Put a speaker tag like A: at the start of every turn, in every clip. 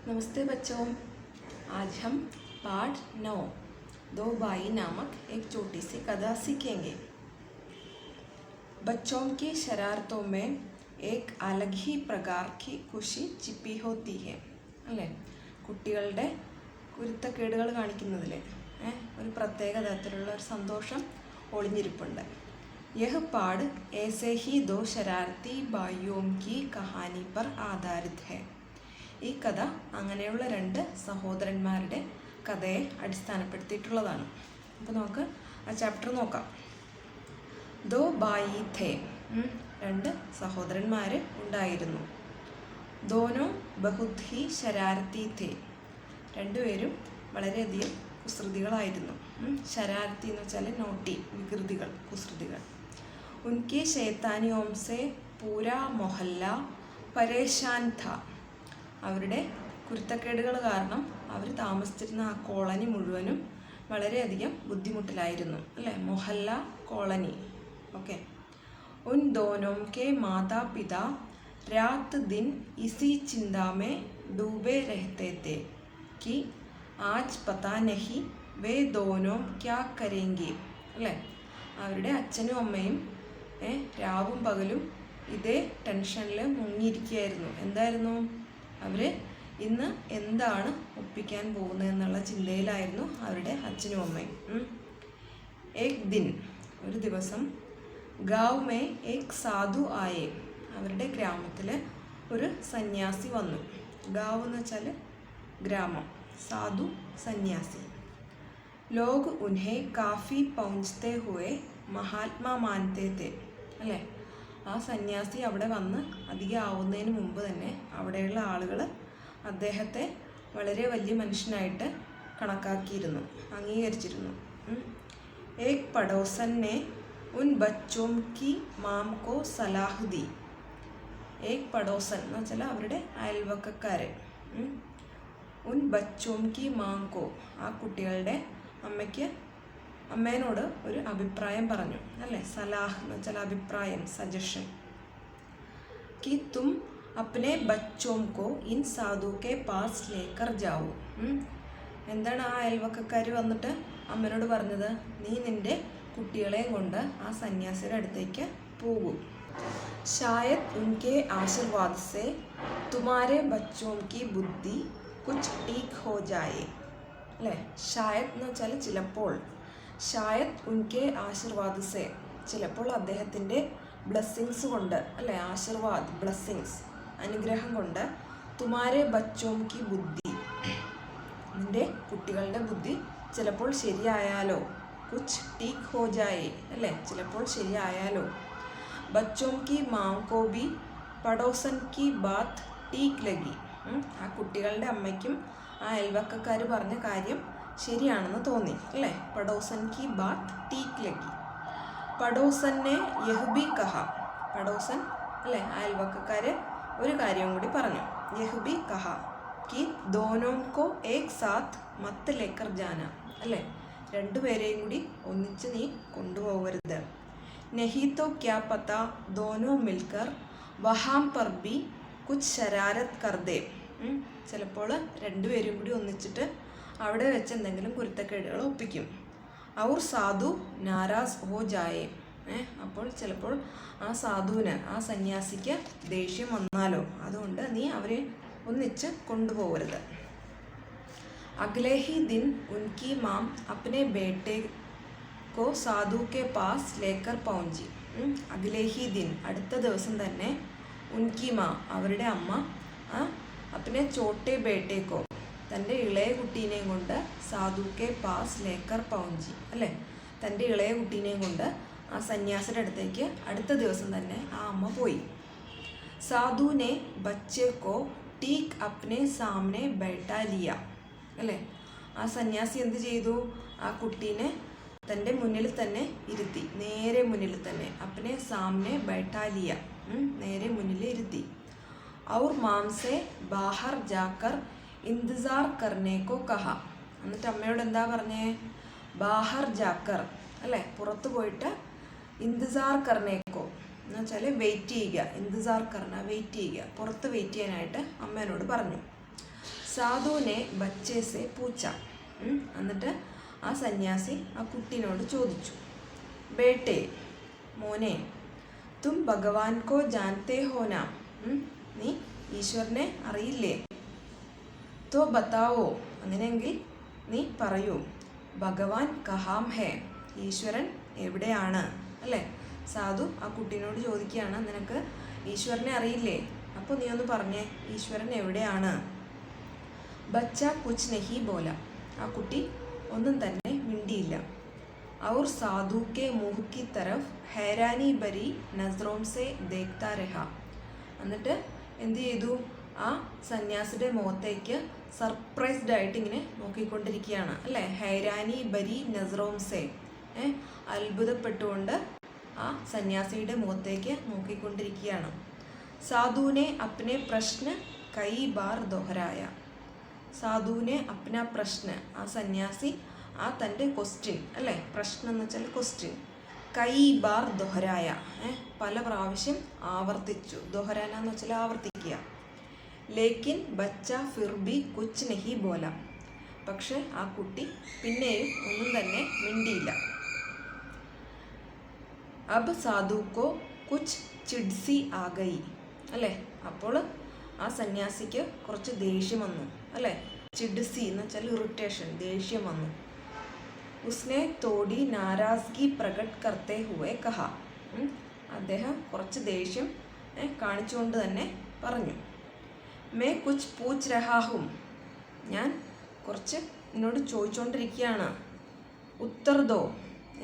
A: नमस्ते बच्चों। आज हम पाठ 9 दो भाई नामक एक छोटी सी कथा सीखेंगे। बच्चों की शरारतों में एक अलग ही प्रकार की खुशी छिपी होती है अल्ले കുട്ടികളുടെ കുരുത്തക്കേടുകൾ കാണിക്കുന്നതിൽ ഒരു പ്രത്യേക തരത്തിലുള്ള ഒരു സന്തോഷം ഒളിഞ്ഞിരിപ്പുണ്ട്। यह पाठ ऐसे ही दो शरारती भाइयों की कहानी पर आधारित है। ഈ കഥ അങ്ങനെയുള്ള രണ്ട് സഹോദരന്മാരുടെ കഥയെ അടിസ്ഥാനപ്പെടുത്തിയിട്ടുള്ളതാണ്. അപ്പോൾ നമുക്ക് ആ ചാപ്റ്റർ നോക്കാം. ദോ ബായി ഥേ, രണ്ട് സഹോദരന്മാർ ഉണ്ടായിരുന്നു. ദോനോ ബഹുത് ഹി ശരാരത്തി ഥേ, രണ്ടുപേരും വളരെയധികം കുസൃതികളായിരുന്നു. ശരാരത്തി എന്ന് വെച്ചാൽ നോട്ടി, വികൃതികൾ, കുസൃതികൾ. ഉൻകെ ശൈത്താനിയോം സെ പൂരാ മൊഹല്ല പരേശാൻ ഥ, അവരുടെ കുരുത്തക്കേടുകൾ കാരണം അവർ താമസിച്ചിരുന്ന ആ കോളനി മുഴുവനും വളരെയധികം ബുദ്ധിമുട്ടിലായിരുന്നു അല്ലേ. മൊഹല്ല കോളനി. ഓക്കെ. ഉൻ ദോനോം കെ മാതാ പിതാ രാത് ദിൻ ഇസി ചിന്താ മേ ഡൂബേ രഹത്തെ थे कि आज पता नहीं वे दोनों क्या करेंगे അല്ലേ. അവരുടെ അച്ഛനും അമ്മയും രാവും പകലും ഇതേ ടെൻഷനിൽ മുങ്ങിയിരിക്കുകയായിരുന്നു. എന്തായിരുന്നു? അവർ ഇന്ന് എന്താണ് ഒപ്പിക്കാൻ പോകുന്നതെന്നുള്ള ചിന്തയിലായിരുന്നു അവരുടെ അച്ഛനും അമ്മയും. ഏക് ദിൻ, ഒരു ദിവസം, ഗാവ് മേ ഏക് സാധു ആയേ, അവരുടെ ഗ്രാമത്തിൽ ഒരു സന്യാസി വന്നു. ഗാവ് എന്ന് വെച്ചാൽ ഗ്രാമം, സാധു സന്യാസി. ലോഗ് ഉൻഹെ കാഫി പൗഞ്ചത്തെ ഹുവേ മഹാത്മാ മാനത്തെ थे അല്ലേ. ആ സന്യാസി അവിടെ വന്ന് അധികം ആവുന്നതിന് മുമ്പ് തന്നെ അവിടെയുള്ള ആളുകൾ അദ്ദേഹത്തെ വളരെ വലിയ മനുഷ്യനായിട്ട് കണക്കാക്കിയിരുന്നു, അംഗീകരിച്ചിരുന്നു. ഏക് പടോസനെ ഉൻ ബച്ചോം കി മാം കോ സലാഹ് ദി. ഏക് പടോസൻ എന്ന് വെച്ചാൽ അവരുടെ അയൽവക്കക്കാർ. ഉൻ ബച്ചോം കി മാം കോ, ആ കുട്ടികളുടെ അമ്മേനോട് ഒരു അഭിപ്രായം പറഞ്ഞു അല്ലേ. സലാഹ് എന്ന് വെച്ചാൽ അഭിപ്രായം, സജഷൻ. कि तुम अपने बच्चों को इन साधु के पास लेकर जाओ. എന്താണ് ആ അയൽവക്കക്കാർ വന്നിട്ട് അമ്മനോട് പറഞ്ഞത്? നീ നിൻ്റെ കുട്ടികളെയും കൊണ്ട് ആ സന്യാസിയുടെ അടുത്തേക്ക് പോകൂ. शायद उनके आशीर्वाद से तुम्हारे बच्चों की बुद्धि कुछ ठीक हो जाए അല്ലേ. ഷായത് എന്ന് വെച്ചാൽ ചിലപ്പോൾ, ഷായത് ഉൻകെ ആശീർവാദ് സെ, ചിലപ്പോൾ അദ്ദേഹത്തിൻ്റെ ബ്ലെസ്സിങ്സ് കൊണ്ട് അല്ലേ. ആശീർവാദ്, ബ്ലെസ്സിങ്സ്, അനുഗ്രഹം കൊണ്ട്. തുമാരെ ബച്ചോം കി ബുദ്ധി, നിൻ്റെ കുട്ടികളുടെ ബുദ്ധി ചിലപ്പോൾ ശരിയായാലോ. കുച്ച് ടീക്ക് ഹോ ജായേ അല്ലേ, ചിലപ്പോൾ ശരിയായാലോ. ബച്ചോം കി മാം കോ ബി പടോസൻ കി ബാത്ത് ടീക്ക് ലഗി, ആ കുട്ടികളുടെ അമ്മയ്ക്കും ആ അയൽവക്കക്കാർ പറഞ്ഞ കാര്യം ശരിയാണെന്ന് തോന്നി അല്ലേ. പടോസൻ കി ബാത്ത് ടീക്ക് ലഗി. പടോസനെ യഹ്ബി കഹ, പടോസൻ അല്ലേ അയൽവക്കക്കാർ ഒരു കാര്യം കൂടി പറഞ്ഞു. യഹ്ബി കഹ കി ദോനോം കോ ഏക് സാത്ത് മത്ത് ലേക്കർ ജാന അല്ലേ, രണ്ടുപേരെയും കൂടി ഒന്നിച്ച് നീ കൊണ്ടുപോകരുത്. നഹി തോ ക്യാ പത്താ ദോനോ മിൽക്കർ വഹാം പർ ബി കുച്ച് ശരാരത് കർദേ, ചിലപ്പോൾ രണ്ടുപേരും കൂടി ഒന്നിച്ചിട്ട് അവിടെ വെച്ച് എന്തെങ്കിലും കുരുത്തക്കേടുകൾ ഒപ്പിക്കും. ഔർ സാധു നാരാസ് ഹോ ജായേ, അപ്പോൾ ചിലപ്പോൾ ആ സാധുവിന്, ആ സന്യാസിക്ക് ദേഷ്യം വന്നാലോ. അതുകൊണ്ട് നീ അവരെ ഒന്നിച്ച് കൊണ്ടുപോകരുത്. അഗ്ലേ ഹി ദിൻ ഉൻകി മാം അപ്നെ ബേട്ടെ കോ സാധു കെ പാസ് ലേക്കർ പൗഞ്ചി. അഗ്ലേ ഹി ദിൻ, അടുത്ത ദിവസം തന്നെ, ഉൻകി മാ, അവരുടെ അമ്മ, അപ്നെ ചോട്ടെ ബേട്ടേക്കോ, തൻ്റെ ഇളയ കുട്ടീനെയും കൊണ്ട് സാധു കെ പാസ് ലേക്കർ പൗഞ്ചി അല്ലേ, തൻ്റെ ഇളയ കുട്ടീനെയും കൊണ്ട് ആ സന്യാസിയുടെ അടുത്തേക്ക് അടുത്ത ദിവസം തന്നെ ആ അമ്മ പോയി. സാധുനെ ബച്ചേക്കോ ടീക്ക് അപ്നെ സാമനെ ബൈഠാ ലിയ അല്ലേ, ആ സന്യാസി എന്ത് ചെയ്തു? ആ കുട്ടീനെ തൻ്റെ മുന്നിൽ തന്നെ ഇരുത്തി, നേരെ മുന്നിൽ തന്നെ. അപ്നെ സാമനെ ബൈഠാ ലിയ, നേരെ മുന്നിൽ ഇരുത്തി. ഔർ മാം സെ ബാഹർ ജാക്കർ ഇന്തിസാർ കർണേക്കോ കഹ, എന്നിട്ട് അമ്മയോട് എന്താ പറഞ്ഞേ? ബാഹർ ജാക്കർ അല്ലേ, പുറത്ത് പോയിട്ട്, ഇന്തിസാർ കർണേക്കോ എന്ന് വെച്ചാൽ വെയിറ്റ് ചെയ്യുക. ഇന്തിസാർ കർണ, വെയിറ്റ് ചെയ്യുക, പുറത്ത് വെയിറ്റ് ചെയ്യാനായിട്ട് അമ്മേനോട് പറഞ്ഞു. സാധുവിനെ ബച്ചേസെ പൂച്ച. എന്നിട്ട് ആ സന്യാസി ആ കുട്ടീനോട് ചോദിച്ചു, ബേട്ടെ, മോനെ, തും ഭഗവാൻ കോ ജാൻതേ ഹോന, നീ ഈശ്വരനെ അറിയില്ലേ? തോ ബത്താവോ, അങ്ങനെയെങ്കിൽ നീ പറയൂ, ഭഗവാൻ കഹാം ഹേ, ഈശ്വരൻ എവിടെയാണ്? അല്ലേ? സാധു ആ കുട്ടീനോട് ചോദിക്കുകയാണ്, നിനക്ക് ഈശ്വരനെ അറിയില്ലേ? അപ്പോൾ നീ ഒന്ന് പറഞ്ഞേ, ഈശ്വരൻ എവിടെയാണ്? ബച്ച കുച്ച് നഹി ബോല, ആ കുട്ടി ഒന്നും തന്നെ മിണ്ടിയില്ല. ഔർ സാധു കെ മുഹ് കി തരഫ് ഹൈരാനി ബരി നസ്രോം സെ ദേഖ്താ രഹ. എന്നിട്ട് എന്ത് ചെയ്തു? ആ സന്യാസിയുടെ മുഖത്തേക്ക് സർപ്രൈസ്ഡ് ആയിട്ട് ഇങ്ങനെ നോക്കിക്കൊണ്ടിരിക്കുകയാണ്, അല്ലേ? ഹൈരാനി ബരി നസ്രോം സെ, അത്ഭുതപ്പെട്ടുകൊണ്ട് ആ സന്യാസിയുടെ മുഖത്തേക്ക് നോക്കിക്കൊണ്ടിരിക്കുകയാണ്. സാധുവിനെ അപ്നെ പ്രശ്ന കൈ ബാർ ദോഹരായ. സാധുവിനെ അപ്ന പ്രശ്ന, ആ സന്യാസി ആ തൻ്റെ ക്വസ്റ്റ്യൻ, അല്ലേ? പ്രശ്നം എന്ന് വെച്ചാൽ ക്വസ്റ്റ്യൻ. കൈ ബാർ ദോഹരായ, പല പ്രാവശ്യം ആവർത്തിച്ചു. ദോഹരാന എന്ന് വെച്ചാൽ ആവർത്തിക്കുക. ലേക്കിൻ ബച്ച ഫിർ ബി കുച്ച് നഹി ബോല, പക്ഷെ ആ കുട്ടി പിന്നെയും ഒന്നും തന്നെ മിണ്ടിയില്ല. അബ് സാധുക്കോ കുച്ച് ചിഡ്സി ആ ഗയി, അല്ലേ? അപ്പോൾ ആ സന്യാസിക്ക് കുറച്ച് ദേഷ്യം വന്നു, അല്ലേ? ചിഡ്സി എന്ന് വെച്ചാൽ ഇറിറ്റേഷൻ, ദേഷ്യം വന്നു. ഉസ്നെ തോടി നാരാസ്ഗി പ്രകട് കർത്തേ ഹുവേ കഹ, അദ്ദേഹം കുറച്ച് ദേഷ്യം കാണിച്ചുകൊണ്ട് തന്നെ പറഞ്ഞു, മേ കുച്ച് പൂച്ച് രഹാഹും, ഞാൻ കുറച്ച് നിന്നോട് ചോദിച്ചുകൊണ്ടിരിക്കുകയാണ്. ഉത്തർ ദോ,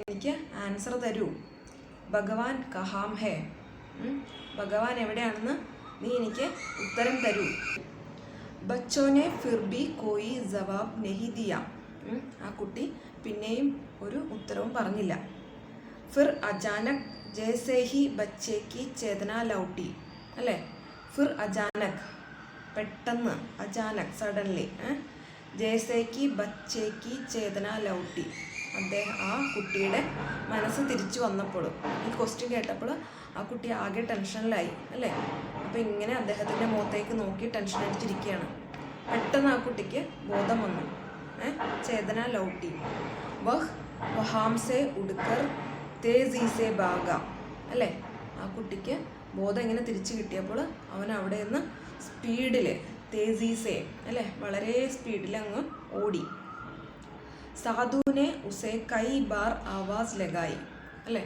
A: എനിക്ക് ആൻസർ തരൂ. ഭഗവാൻ കഹാം ഹേ, ഭഗവാൻ എവിടെയാണെന്ന് നീ എനിക്ക് ഉത്തരം തരൂ. ബച്ചോനെ ഫിർ ബി കോയി ജവാബ് നഹി ദിയ, ആ കുട്ടി പിന്നെയും ഒരു ഉത്തരവും പറഞ്ഞില്ല. ഫിർ അചാനക് ജൈസേ ഹി ബച്ചേ കി ചേതന ലൗട്ടി, അല്ലേ? ഫിർ അചാനക്, പെട്ടെന്ന്, അചാനക്, സഡൻലി, ജൈസേക്ക് ബച്ചേക്ക് ചേതന ലൗട്ടി, അദ്ദേഹം ആ കുട്ടിയുടെ മനസ്സ് തിരിച്ചു വന്നപ്പോൾ, ഈ ക്വസ്റ്റ്യൻ കേട്ടപ്പോൾ ആ കുട്ടി ആകെ ടെൻഷനിലായി, അല്ലേ? അപ്പോൾ ഇങ്ങനെ അദ്ദേഹത്തിൻ്റെ മുഖത്തേക്ക് നോക്കി ടെൻഷൻ അടിച്ചിരിക്കുകയാണ്. പെട്ടെന്ന് ആ കുട്ടിക്ക് ബോധം വന്നു. ചേതന ലൗട്ടി. വഹ് വഹാംസെ ഉടുക്കർ തേസീസെ ബാഗ, അല്ലേ? ആ കുട്ടിക്ക് ബോധം ഇങ്ങനെ തിരിച്ചു കിട്ടിയപ്പോൾ അവൻ അവിടെ നിന്ന് സ്പീഡിൽ, തേസീസെ, അല്ലേ? വളരെ സ്പീഡിൽ അങ്ങ് ഓടി. സാധുവിനെ ഉസേ കൈ ബാർ ആവാസ് ലഗായി, അല്ലേ?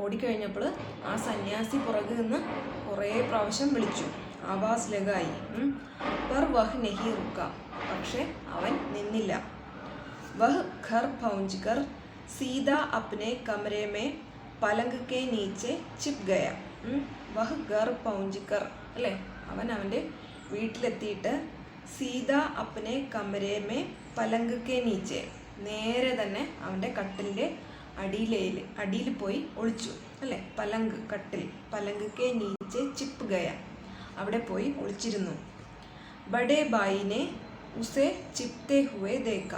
A: ഓടിക്കഴിഞ്ഞപ്പോൾ ആ സന്യാസി പുറകിൽ നിന്ന് കുറേ പ്രാവശ്യം വിളിച്ചു, ആവാസ് ലഗായി. പർ വഹ് നഹി റുക്ക, പക്ഷെ അവൻ നിന്നില്ല. വഹ് ഘർ പൗഞ്ച് കർ Sita അപ്നെ കമരെ may പലങ്ക് K നീച്ചെ chip Gaya. വഹ് ഘർ പൗഞ്ച് കർ, അല്ലേ? അവൻ അവൻ്റെ വീട്ടിലെത്തിയിട്ട് സീത അപ്പനെ കമരേമേ പലങ്ക് കെ നീച്ചെ, നേരെ തന്നെ അവൻ്റെ കട്ടിലിൻ്റെ അടിയിൽ പോയി ഒളിച്ചു, അല്ലേ? പലങ്ക്, കട്ടിൽ, പലങ്ക് കെ നീച്ചെ ചിപ്പ് ഗയ, അവിടെ പോയി ഒളിച്ചിരുന്നു. ബഡേ ബായിനെ ഉസേ ചിപ്തേ ഹുവേ ദേക്ക,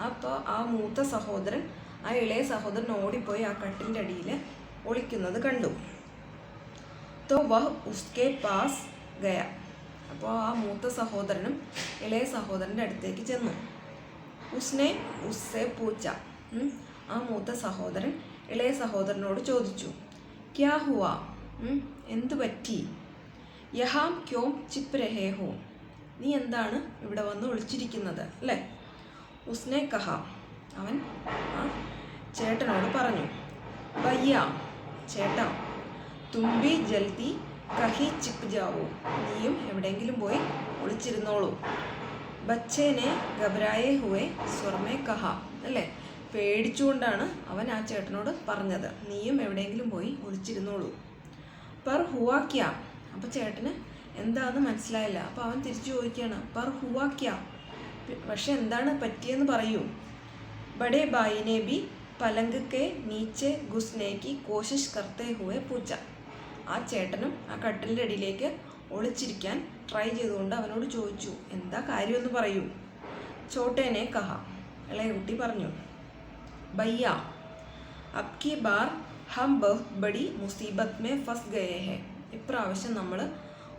A: അപ്പോൾ ആ മൂത്ത സഹോദരൻ ആ ഇളയ സഹോദരൻ ഓടിപ്പോയി ആ കട്ടിലിൻ്റെ അടിയിൽ ഒളിക്കുന്നത് കണ്ടു. തോ വഹ് ഉസ്കെ പാസ് ഗയ, അപ്പോൾ ആ മൂത്ത സഹോദരനും ഇളയ സഹോദരൻ്റെ അടുത്തേക്ക് ചെന്നു. ഉസ്നെ ഉസ്സെ പൂച്ച, ആ മൂത്ത സഹോദരൻ ഇളയ സഹോദരനോട് ചോദിച്ചു, ക്യാ ഹുവ, എന്തു പറ്റി? യഹാം ക്യോം ചിപ്പ് രഹേ ഹോ, നീ എന്താണ് ഇവിടെ വന്ന് ഒളിച്ചിരിക്കുന്നത്, അല്ലേ? ഉസ്നെ കഹ, അവൻ ആ ചേട്ടനോട് പറഞ്ഞു, ഭയ്യ, ചേട്ടാ, തുമ്പി ജൽദി കഹി ചിപ്പ് ജാവോ, നീയും എവിടെയെങ്കിലും പോയി ഒളിച്ചിരുന്നോളൂ. ബച്ചേനെ ഗബരായേ ഹുവേ സ്വർമേ കഹ, അല്ലേ? പേടിച്ചുകൊണ്ടാണ് അവൻ ആ ചേട്ടനോട് പറഞ്ഞത്, നീയും എവിടെയെങ്കിലും പോയി ഒളിച്ചിരുന്നോളൂ. പർ ഹുവാക്യ, അപ്പോൾ ചേട്ടന് എന്താണെന്ന് മനസ്സിലായില്ല. അപ്പോൾ അവൻ തിരിച്ചു ചോദിക്കുകയാണ്, പർ ഹുവാക്യ, പക്ഷെ എന്താണ് പറ്റിയെന്ന് പറയൂ. ബഡേ ബായിനെ ബി പലങ്ക് കെ നീച്ചെ ഗുസ്നേക്ക് കോശിഷ് കർത്തേ ഹുവേ പൂച്ച, ആ ചേട്ടനും ആ കട്ടിലിൻ്റെ അടിയിലേക്ക് ഒളിച്ചിരിക്കാൻ ട്രൈ ചെയ്തുകൊണ്ട് അവനോട് ചോദിച്ചു, എന്താ കാര്യമെന്ന് പറയൂ. ചോട്ടേനെ കഹ, ഇളയ കുട്ടി പറഞ്ഞു, ഭയ്യ അബ് കി ബാർ ഹം ബഹുത് ബഡി മുസീബത്ത് മേ ഫസ് ഗയേ ഹെ, ഇപ്രാവശ്യം നമ്മൾ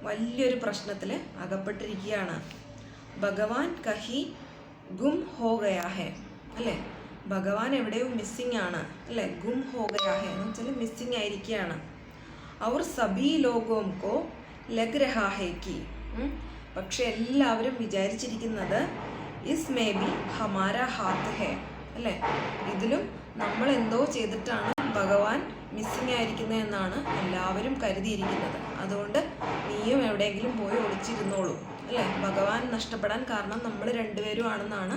A: വലിയൊരു പ്രശ്നത്തിൽ അകപ്പെട്ടിരിക്കുകയാണ്. ഭഗവാൻ കഹി ഗും ഹോ ഗയാ ഹെ അല്ലേ, ഭഗവാൻ എവിടെയോ മിസ്സിങ് ആണ് അല്ലേ, ഗും ഹോ ഗയാ ഹെ എന്ന് വെച്ചാൽ മിസ്സിങ് ആയിരിക്കുകയാണ്. അവർ സബീ ലോഗോം കോ ലഗ് രഹാ ഹെ കി, പക്ഷെ എല്ലാവരും വിചാരിച്ചിരിക്കുന്നത് is may be Hamara Haat ഹെ അല്ലേ, ഇതിലും നമ്മൾ എന്തോ ചെയ്തിട്ടാണ് ഭഗവാൻ മിസ്സിങ് ആയിരിക്കുന്നത് എന്നാണ് എല്ലാവരും കരുതിയിരിക്കുന്നത്. അതുകൊണ്ട് നീയും എവിടെയെങ്കിലും പോയി ഒളിച്ചിരുന്നോളൂ അല്ലേ, ഭഗവാൻ നഷ്ടപ്പെടാൻ കാരണം നമ്മൾ രണ്ടുപേരും ആണെന്നാണ്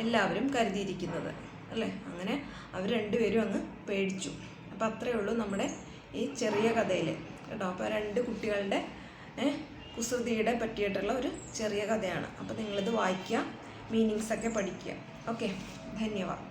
A: എല്ലാവരും കരുതിയിരിക്കുന്നത് അല്ലേ. അങ്ങനെ അവർ രണ്ടുപേരും അങ്ങ് പേടിച്ചു. അപ്പോൾ അത്രയേ ഉള്ളൂ നമ്മുടെ ഈ ചെറിയ കഥയിൽ കേട്ടോ. അപ്പോൾ രണ്ട് കുട്ടികളുടെ കുസൃതിയുടെ പറ്റിയിട്ടുള്ള ഒരു ചെറിയ കഥയാണ്. അപ്പോൾ നിങ്ങളിത് വായിക്കുക, മീനിങ്സൊക്കെ പഠിക്കുക. ഓക്കെ, ധന്യവാദ്.